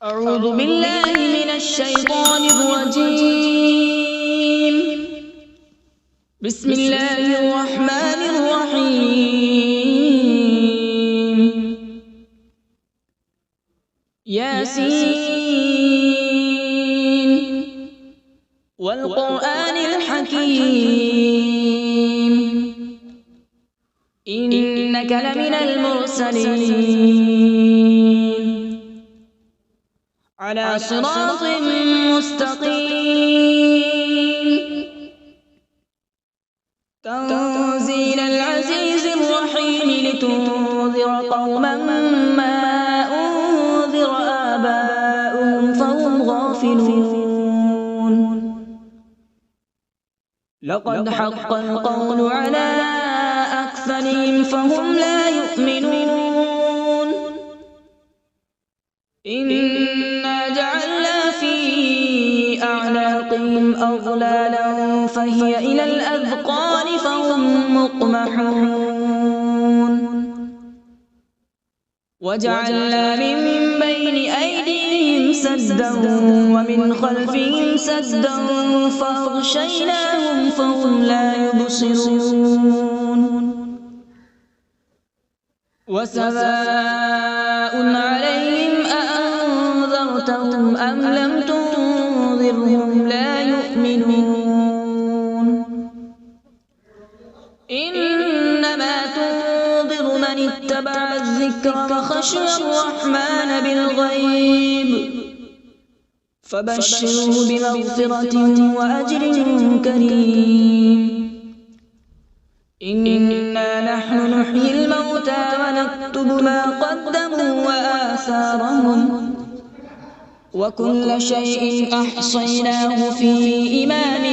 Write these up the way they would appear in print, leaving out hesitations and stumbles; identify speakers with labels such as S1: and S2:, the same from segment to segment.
S1: أعوذ بالله من الشيطان الرجيم. بسم الله الرحمن الرحيم. ياسين والقرآن الحكيم إنك لمن المرسلين على صراط مستقيم. تنزيل العزيز الرحيم لتنذر قوما ما أنذر آباؤهم فهم غافلون. لقد حق القول على أكثرهم فهم لا يؤمنون. إنا جعلنا في أعناقهم أغلالا فهي إلى الأذقان فهم مقمحون. وجعلنا من بين أيديهم سدا ومن خلفهم سدا فأغشيناهم فهم لا يبصرون. وسواء عليهم أأنذرتهم أم لم تنذرهم لا يؤمنون. إنما تنذر من اتبع الذكر وخشي الرحمن بالغيب فبشره بمغفرة وأجر كريم. إنا نحن نحيي الموتى ونكتب ما قدموا وآثارهم وكل شيء أحصيناه في إمام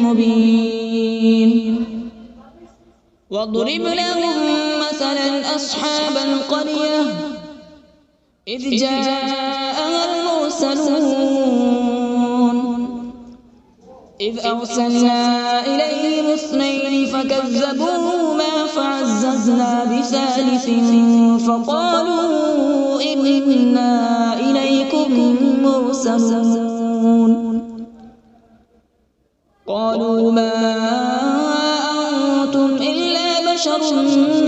S1: مبين. واضرب لهم مثلا أصحاب القرية إذ جاءها المرسلون إذ أرسلنا إليهم اثنين فكذبوهما فعززنا بثالث فقالوا إنا إليكم مرسلون. قالوا ما أنتم إلا بشر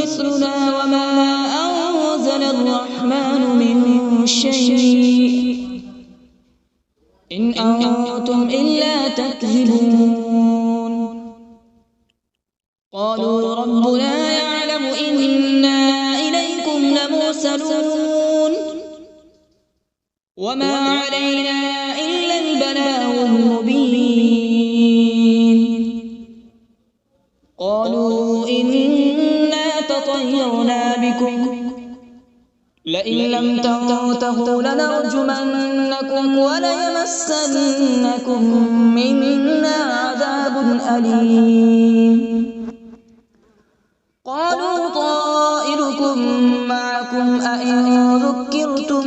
S1: مثلنا وما أنزل الرحمن من شيء إن أنتم إلا تكذبون. قالوا ربنا يعلم إنا إليكم لمرسلون وما علينا إلا البلاغ المبين. قالوا إنا تطيرنا بكم لئن لم تنتهوا لنرجمنكم وليمسنكم منا عذاب أليم. قالوا طائركم معكم أئن ذكرتم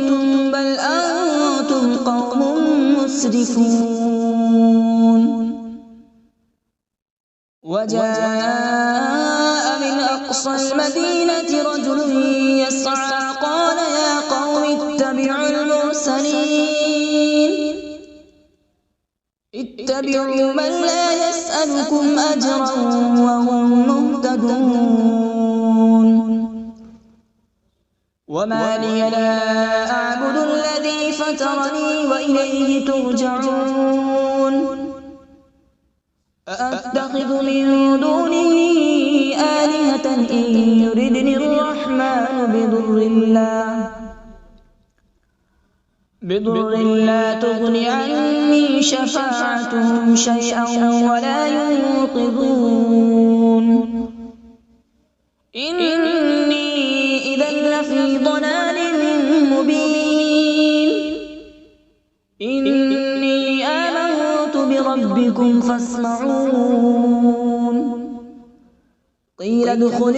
S1: بل أنتم قوم مسرفون. وجاء من أقصى المدينة رجل يسعى قال يا قوم اتبعوا المرسلين اتبعوا من لا يسألكم أجرا وهم مهتدون. وما لي لا أعبد الذي فطرني وإليه ترجعون. أأتخذ من دونه آلهة إن يردني الرحمن بضر لا تغن عني شفاعتهم شيئا ولا ينقذون. إني إذا لفي ضلال مبين. إني آمنت بربكم فاسمعون. قيل ادخل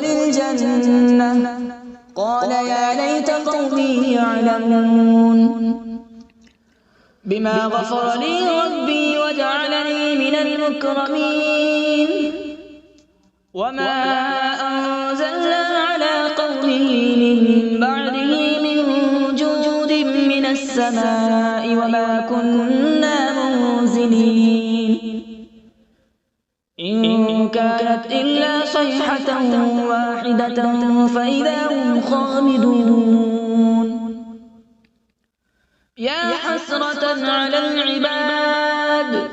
S1: الجنة قال يا ليت قومي يعلمون. بما غفر لي ربي وجعلني من المكرمين. وما أنزلنا على السماء وما كنا منزلين إن كانت إلا صيحة واحدة فإذا هم خامدون يا حسرة على العباد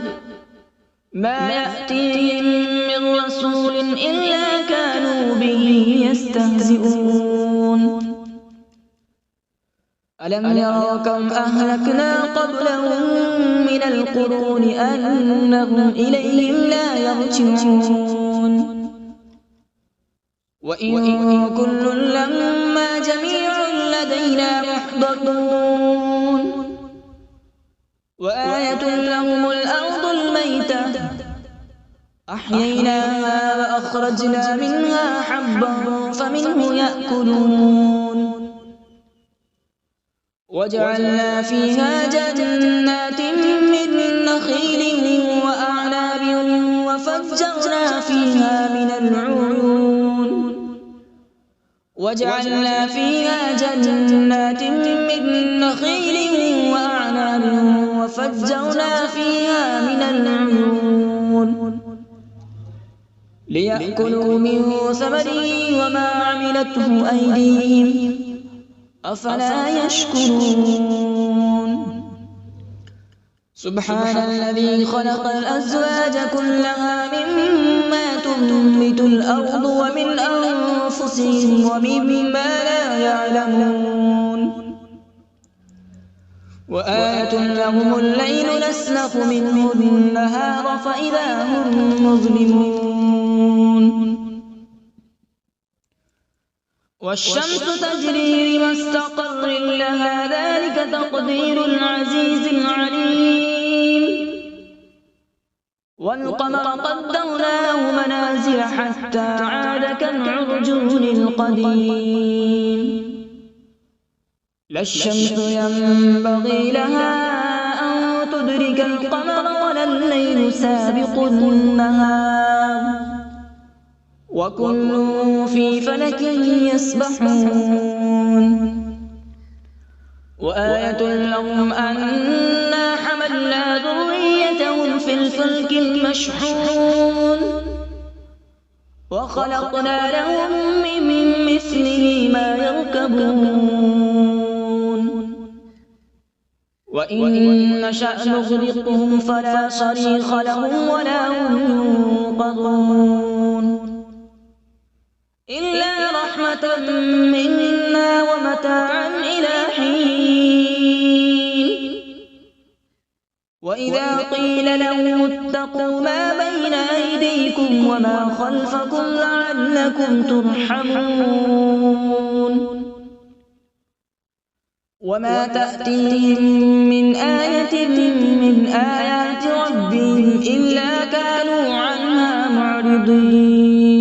S1: ما يأتيهم من رسول إلا كانوا به يستهزئون ألم يروا كم أهلكنا قبلهم من القرون أنهم إليهم لا يرجعون وإن كل لما جميع لدينا محضرون وآية لهم الأرض الميتة أحييناها وأخرجنا منها حبا فمنه يأكلون وجعلنا فيها جنات من نخيل وأعناب وفجرنا فيها من العيون وجعلنا فيها جنات من نخيل وأعناب وفجرنا فيها من العيون ليأكلوا من ثمره وما عملته أيديهم أفلا يشكرون سبحان الذي خلق الأزواج كلها مما تنبت الأرض ومن أنفسهم ومما لا يعلمون وآية لهم الليل نسلخ منه النهار فإذا هم مظلمون والشمس تجري لمستقر لها ذلك تقدير العزيز العليم والقمر قدرناه منازل حتى عاد كالعرجون القديم لا الشمس ينبغي لها أن تدرك القمر ولا الليل سابق النهار وكل في فلك يسبحون وآية لهم أنا حملنا ذريتهم في الفلك المشحون وخلقنا لهم من مثله ما يركبون وإن نشأ نغرقهم فلا صريخ لهم ولا هم ينقذون إلا رحمة منا ومتاعا إلى حين وإذا قيل لهم اتقوا ما بين أيديكم وما خلفكم لعلكم ترحمون وما تأتيهم من آية من آيات ربهم إلا كانوا عنها معرضين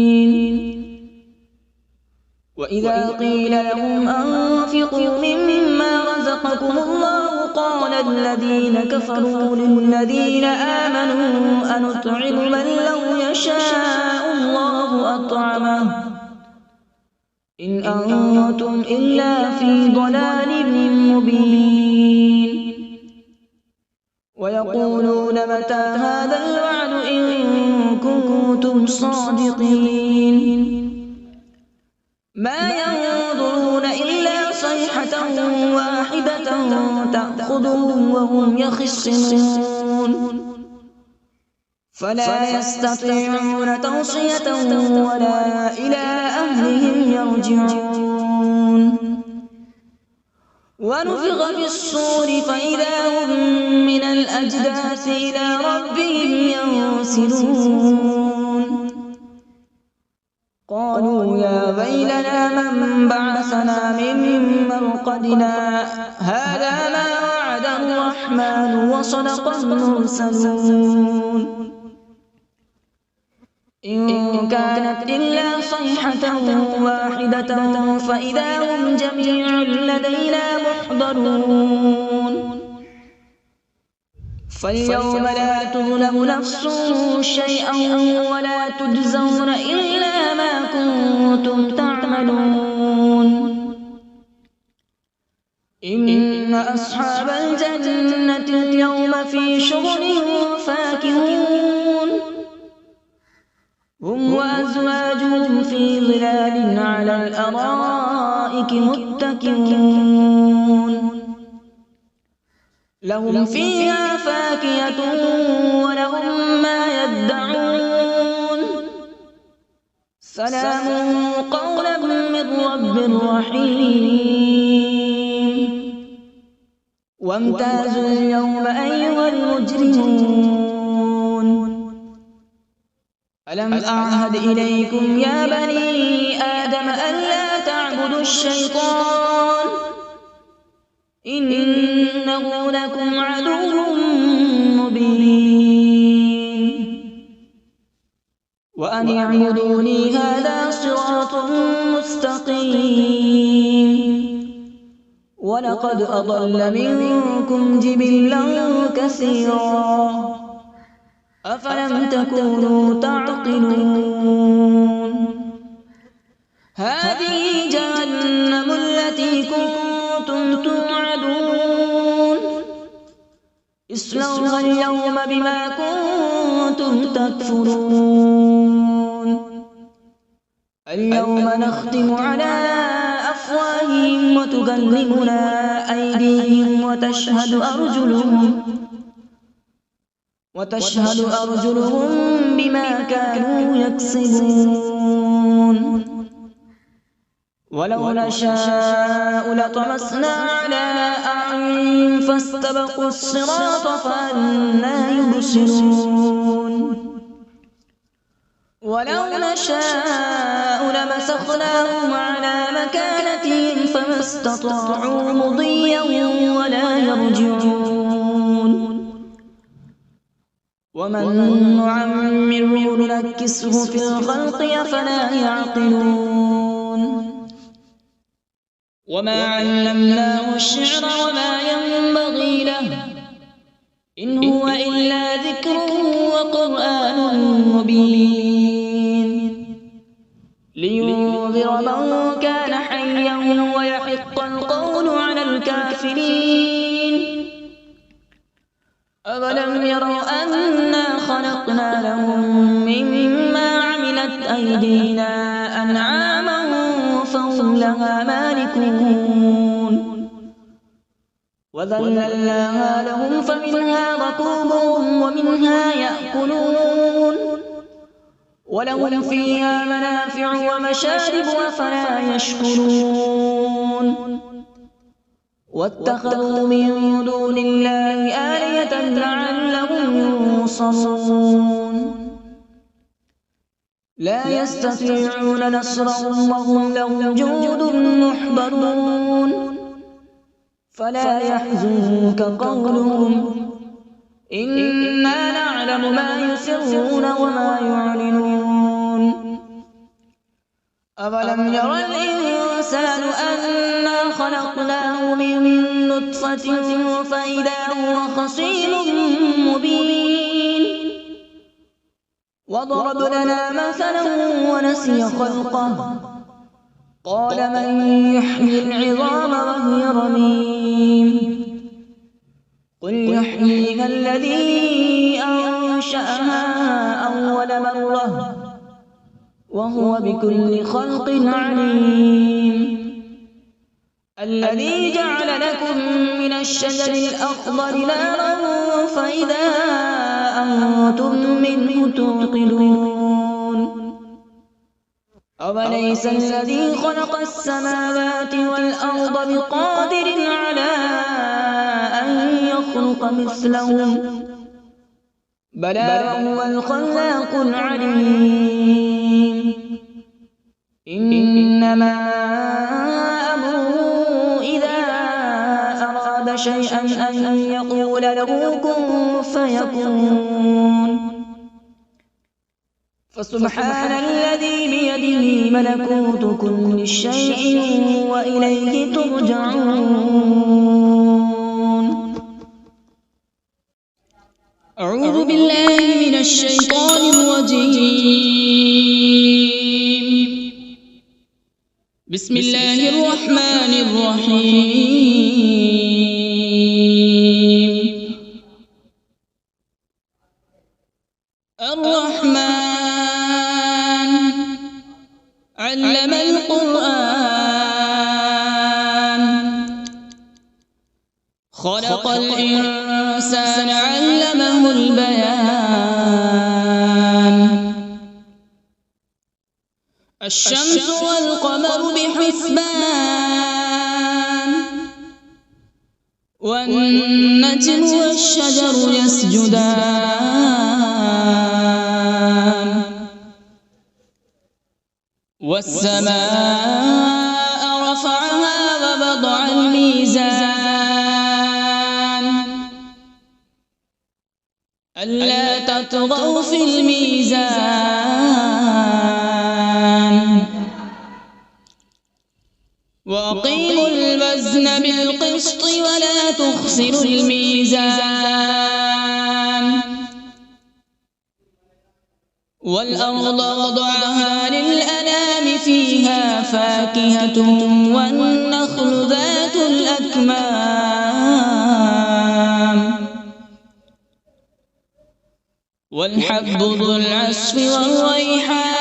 S1: وإذا قيل لهم أنفقوا مما رزقكم الله قال الذين كفروا للذين آمنوا أنطعم من لو يشاء الله أطعمه إن أنتم إلا في ضلال مبين ويقولون متى هذا الوعد إن كنتم صادقين ما ينظرون إلا صيحة واحدة تأخذهم وهم يخصمون فلا يستطيعون توصية ولا إلى أهلهم يرجعون ونفخ في الصور فإذا هم من الأجداث إلى ربهم ينسلون قالوا يا ويلنا من بعثنا من مرقدنا هذا ما وعد الرحمن وصدق المرسلون إن كانت إلا صيحة واحدة فإذا هم جميع لدينا محضرون فاليوم لا تظلم نفس شيئا ولا تجزون إلا ما كنتم تعملون إن أصحاب الجنة اليوم في شغل فاكهون هم وأزواجهم في ظلال على الأرائك متكئون لهم فيها فاكهة ولهم ما يدعون سلام قولا من رب رحيم وامتازوا اليوم أيها المجرمون ألم أعهد إليكم يا بني آدم ألا تعبدوا الشيطان إنه لكم عدو مبين وأن اعبدوني هذا صراط مستقيم ولقد أضل منكم جبلا كثيرا أفلم تكونوا تعقلون هذه جهنم التي كنتم توعدون اصلوها اليوم بما كنتم تكفرون اليوم نختم على أفواههم وتكلمنا أيديهم وتشهد أرجلهم بما كانوا يكسبون ولو نشاء لطمسنا على أعينهم فاستبقوا الصراط فأنى يبصرون ولو نشاء لمسخناهم على مكانتهم فما استطاعوا مضيا ولا يرجعون ومن نعمره ننكسه في الخلق أفلا يعقلون وما علمناه الشعر وما ينبغي له إن هو إلا ذكر وقرآن مبين لينذر من كان حيا ويحق القول على الكافرين أولم يروا أنا خلقنا لهم مما عملت أيدينا أنعاما فهم لها مالكون وذللناها لهم فمنها ركوبهم ومنها يأكلون ولهم فيها منافع ومشارب أفلا يشكرون واتخذوا من دون الله آلهة لعلهم ينصرون لا يستطيعون نصرهم وهم لهم جند محضرون فلا يحزنك قولهم إنا نعلم ما يسرون وما يعلنون أولم ير الإنسان أنا خلقناه من نطفة فإذا هو خصيم مبين وضرب لنا مثلا ونسي خلقه قال من يحيي العظام وهي رميم قل يحييها الذي أنشأها أول مرة وهو بكل خلق عليم الذي جعل لكم من الشجر الأخضر نارا فإذا أنتم منه توقدون أوليس الذي خلق السماوات والأرض بقادر على أن يخلق مثلهم بلى وهو الخلاق العليم إنما أمره إذا أراد شيئا أن يقول له كن فيكون فسبحان الذي بيده ملكوت كل شيء وإليه ترجعون أعوذ بالله من الشيطان الرجيم بسم الله الرحمن الرحيم. الرحمن علم القرآن، خلق الإنسان علمه البيان. الشمس والقمر بحسبان، والنجم والشجر يسجدان. والسماء رفعها ووضع الميزان، ألا تطغوا في الميزان. وأقيموا الوزن بالقسط ولا تخسروا الميزان. والأرض وضعها للأنام، فيها فاكهة والنخل ذات الأكمام، والحب ذو العصف والريحان.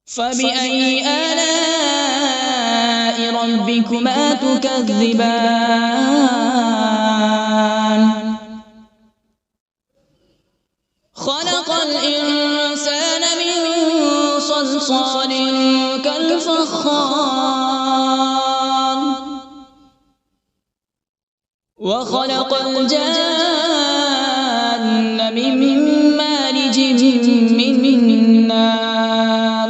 S1: فبأي آلاء ربكما تكذبان؟ خلق الإنسان من صلصال كالفخار، وخلق الجان من مارج من نار.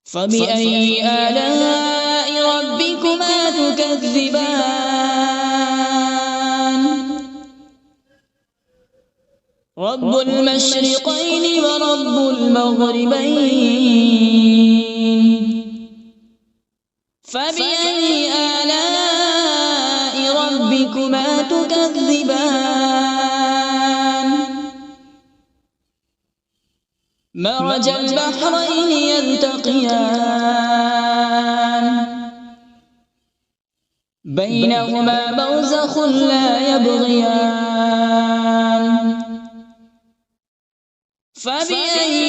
S1: فبأي آلاء ربكما تكذبان؟ رب المشرقين ورب المغربين. فبأي آلاء ربكما تكذبان؟ مرج البحرين يلتقيان، بينهما برزخ لا يبغيان. فبأي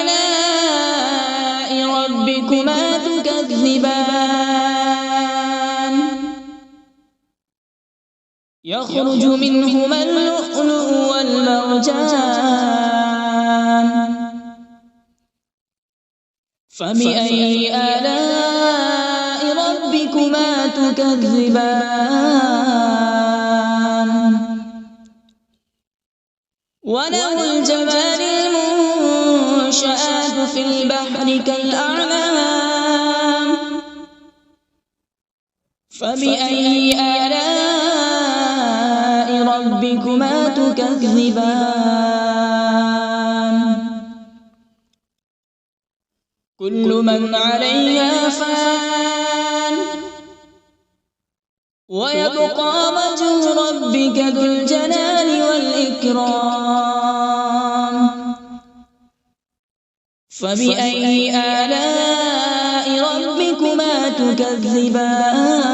S1: آلاء ربكما تكذبان؟ يخرج منهما اللؤلؤ والمرجان. فبأي آلاء ربكما تكذبان؟ وله الجوار المنشآت في البحر كالأعلام. فبأي آلاء ربكما تكذبان؟ كل من عليها فان، ويبقى وجه ربك ذو الجلال والإكرام. فبأي آلاء ربكما تكذبان؟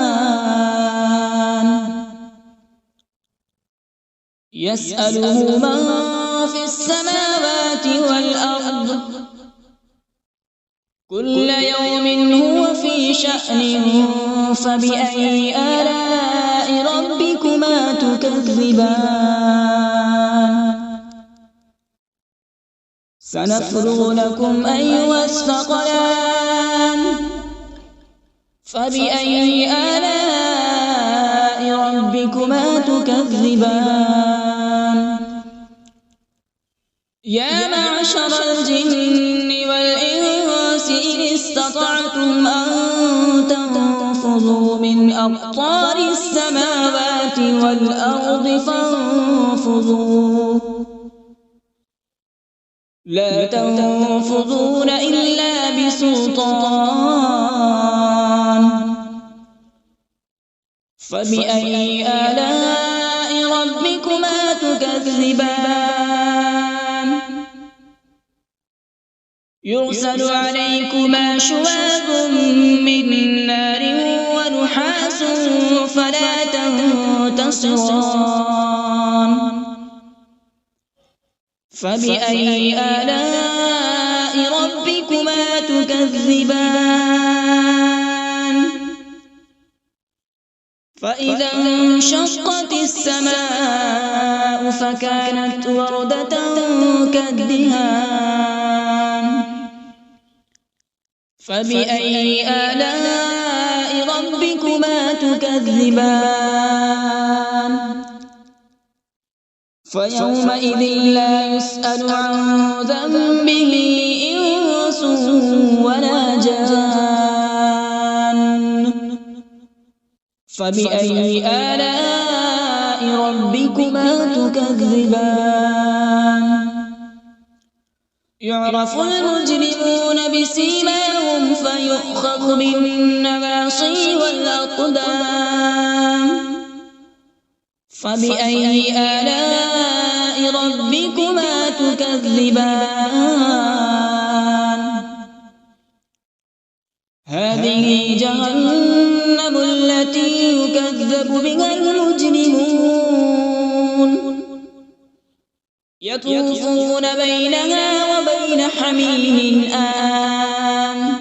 S1: يسأله من في السماوات والأرض، كل يوم هو في شأن. فبأي آلاء ربكما تكذبان؟ سنفرغ لكم أيها الثقلان. فبأي آلاء ربكما تكذبان؟ يا معشر الجن والإنس إن استطعتم أن تنفذوا من أقطار السماوات والأرض فانفذوا، لا تنفذون إلا بسلطان. فبأي آلاء ربكما تكذبان؟ يرسل عليكما شواظ من نار ونحاس فلا تنتصران فبأي آلاء ربكما تكذبان فإذا انشقت السماء فكانت وردة كالدهان فبأي آلاء ربكما تكذبان فيومئذ لا يسأل عن ذنبه إنس ولا جان فبأي آلاء ربكما تكذبان يعرف المجرمون بسيماهم فيؤخذ بالنواصي والأقدام فبأي آلاء ربكما تكذبان هذه جهنم التي يكذب بها المجرمون يطوفون بينها وبين حميم آن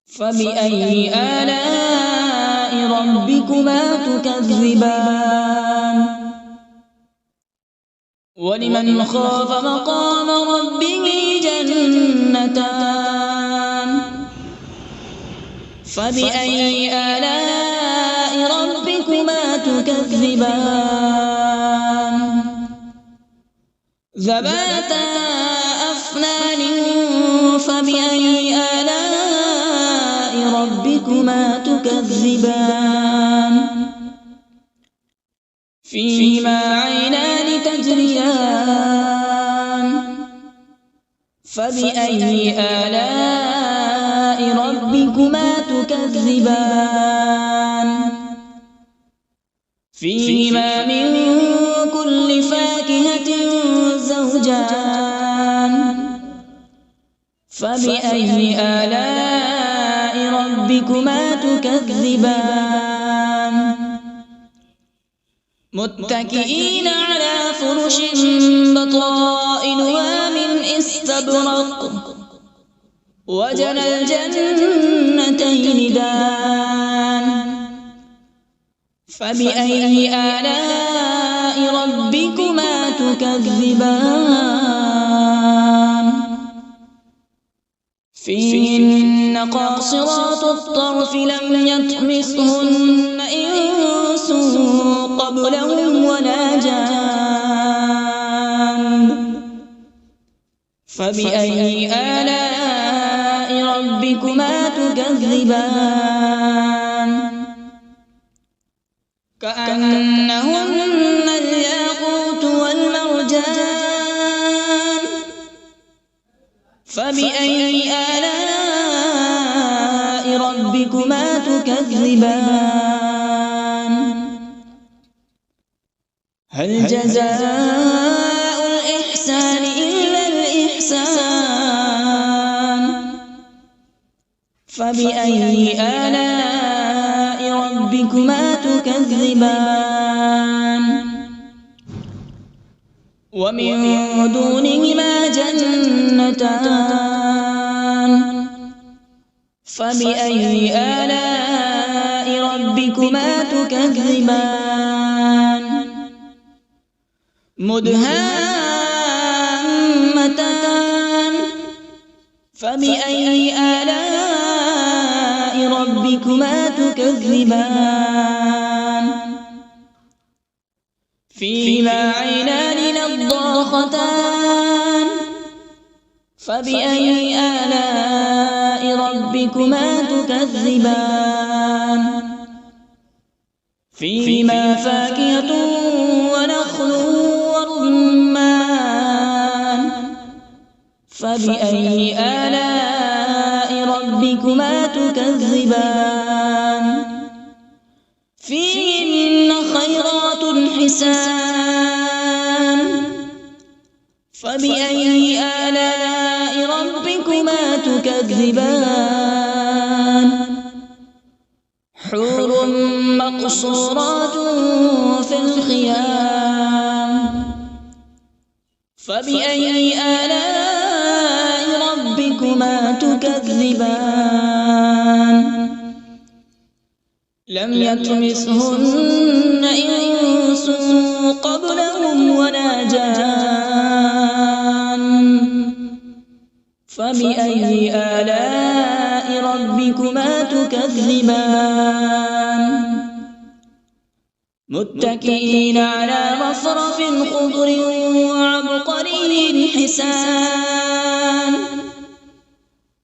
S1: فبأي آلاء ربكما تكذبان ولمن خاف مقام ربه جنتان فبأي آلاء ربكما تكذبان ذواتا أفنان فبأي آلاء ربكما تكذبان فيهما عينان تجريان فبأي آلاء ربكما تكذبان فيهما من كل فاكهة زوجان فبأي آلاء ربكما تكذبان متكئين على فرش بطائنها من استبرق وجنى الجنتين دان فبأي آلاء ربكما تكذبان فيهن قاصرات الطرف لم يطمثهن إنس قبلهم ولا جان فبأي آلاء ربكما تكذبان كأنهن الياقوت والمرجان فبأي آلاء ربكما تكذبان هل جزاء الإحسان إلا الإحسان فبأي آلاء ربكما تكذبان ومن دونهما جنتان فبأي آلاء ربكما تكذبان مدهامتان فبأي آلاء ربكما تكذبان فيهما عينان نضاختان فبأي آلاء ربكما تكذبان فيهما فاكهة ونخل ورمان فبأي آلاء ربكما تكذبان فيهن خيرات حسان فبأي آلاء ربكما تكذبان حور مقصورات في الخيام فبأي آلاء ربكما تكذبان لم يطمثهن إنس قبلهم ولا جان فبأي آلاء ربكما تكذبان متكئين على رفرف خضر وعبقري حسان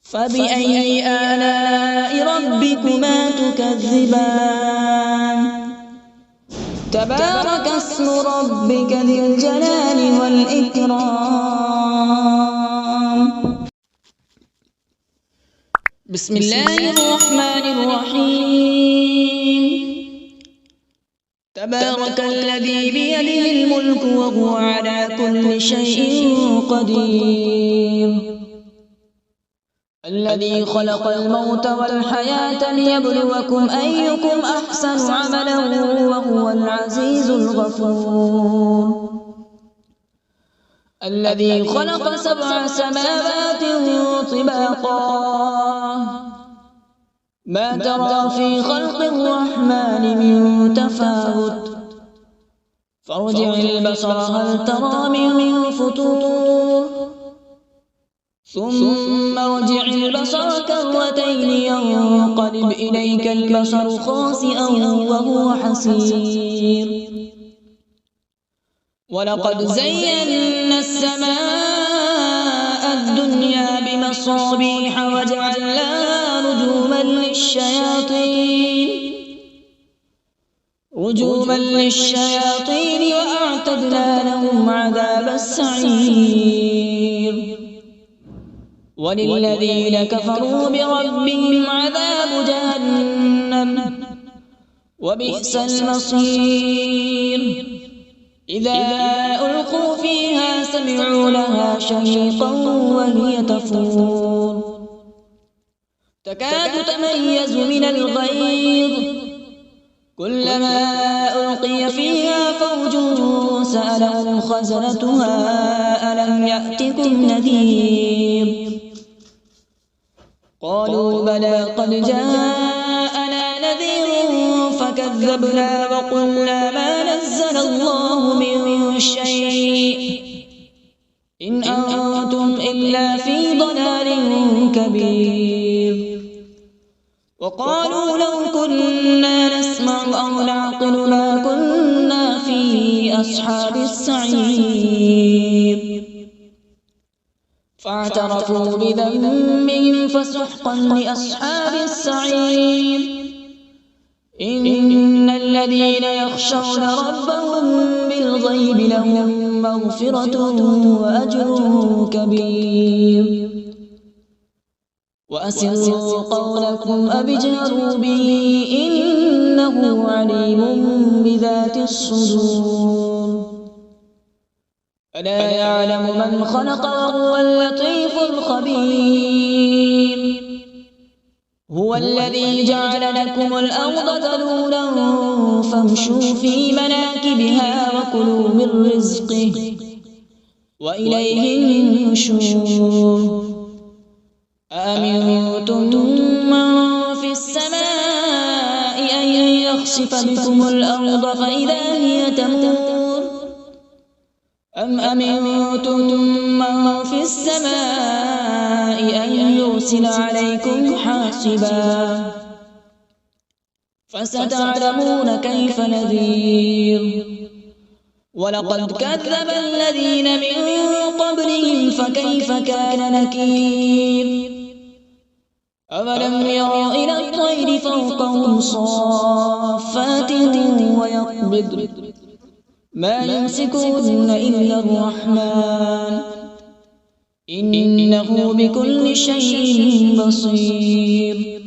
S1: فبأي آلاء ربكما تكذبان تبارك اسم ربك ذي الجلال والإكرام بسم الله الرحمن الرحيم تبارك الذي بيده الملك وهو على كل شيء قدير الذي خلق الموت والحياة ليبلوكم أيكم أحسن عملا وهو العزيز الغفور الذي خلق 7 سماوات طباقا ما ترى في خلق الرحمن من تفاوت فارجع البصر هل ترى من فطور ثم ارجع البصر كرتين ينقلب إليك البصر خاسئا وهو حسير ولقد زينا السماء الدنيا بمصابيح وجعلناها رجوما للشياطين وأعتدنا لهم عذاب السعير وللذين كفروا بربهم عذاب جهنم وبئس المصير إذا ألقوا فيها سمعوا لها شهيقا وهي تفور تكاد تميز من الغيظ كلما ألقي فيها فوج سألهم خزنتها ألم يأتكم نذير قالوا بلى قد جاءنا نذير فكذبنا وقلنا ما نزل الله من شيء إن أنتم إلا في ضلال كبير وقالوا لو كنا نسمع أو نعقل ما كنا في أصحاب السعير فاعترفوا بذنبهم فسحقا لأصحاب السعير إن الذين يخشون ربهم بالغيب لهم مغفرة وأجر كبير وأسروا قولكم أبجهروا به إنه عليم بذات الصدور ألا يعلم من خلق وهو اللطيف الخبير هو الذي جعل لكم الأرض ذلولا فامشوا في مناكبها وكلوا من رزقه وإليه النشور أأمنتم من في السماء أن يخسف بكم الأرض فإذا هي تمور أم أمنتم من في السماء أن يرسل عليكم حاصبا فستعلمون كيف نذير ولقد كذب الذين من قبلهم فكيف كان نكير أولم يروا إلى الطير فوقهم صافات ويقبض ما يمسكهن إلا الرحمن إنه بكل شيء بصير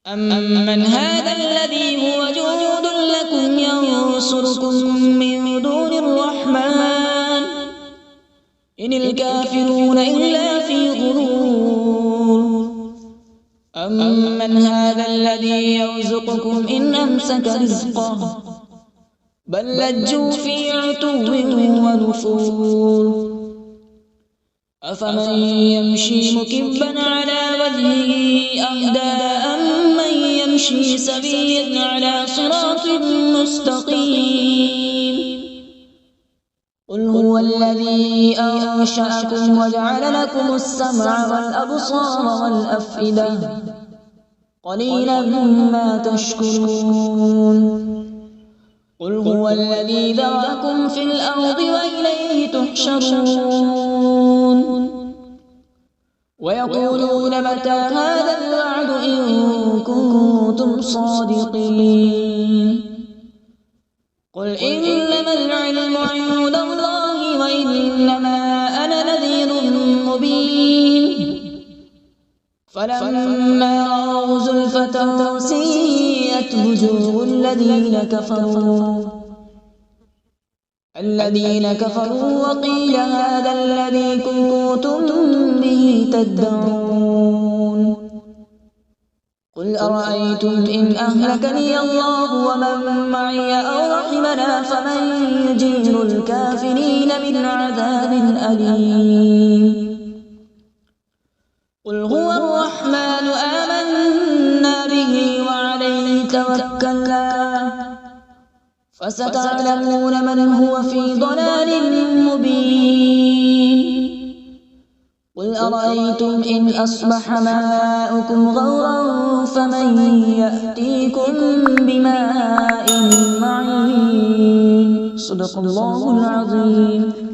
S1: أمن هذا الذي هو جند لكم ينصركم من دون الرحمن إن الكافرون إلا في غرور أمن هذا الذي يرزقكم إن أمسك رزقه بل لجوا في عتو ونفور أفمن يمشي مكبا على وجهه أهدى أمن يمشي سويا على صراط مستقيم قل هو الذي أنشأكم وجعل لكم السمع والأبصار والأفئدة قليلا ما تشكرون قل هو الذي ذرأكم في الأرض وإليه تحشرون ويقولون متى هذا الوعد إن كنتم صادقين قل إنما العلم عند الله وإنما أنا نذير مبين فلما رأوا زلفة سيئت وجوه الذين كفروا وقيل هذا الذي كنتم به تدعون قل أرأيتم إن أهلكني الله ومن معي أو رحمنا فمن يجير الكافرين من عذاب أليم قل هو الرحمن آمنا به وعليه توكلنا فستعلمون من هو في ضلال مبين قل أرأيتم إن أصبح ماؤكم غورا فمن يأتيكم بماء معين صدق الله العظيم.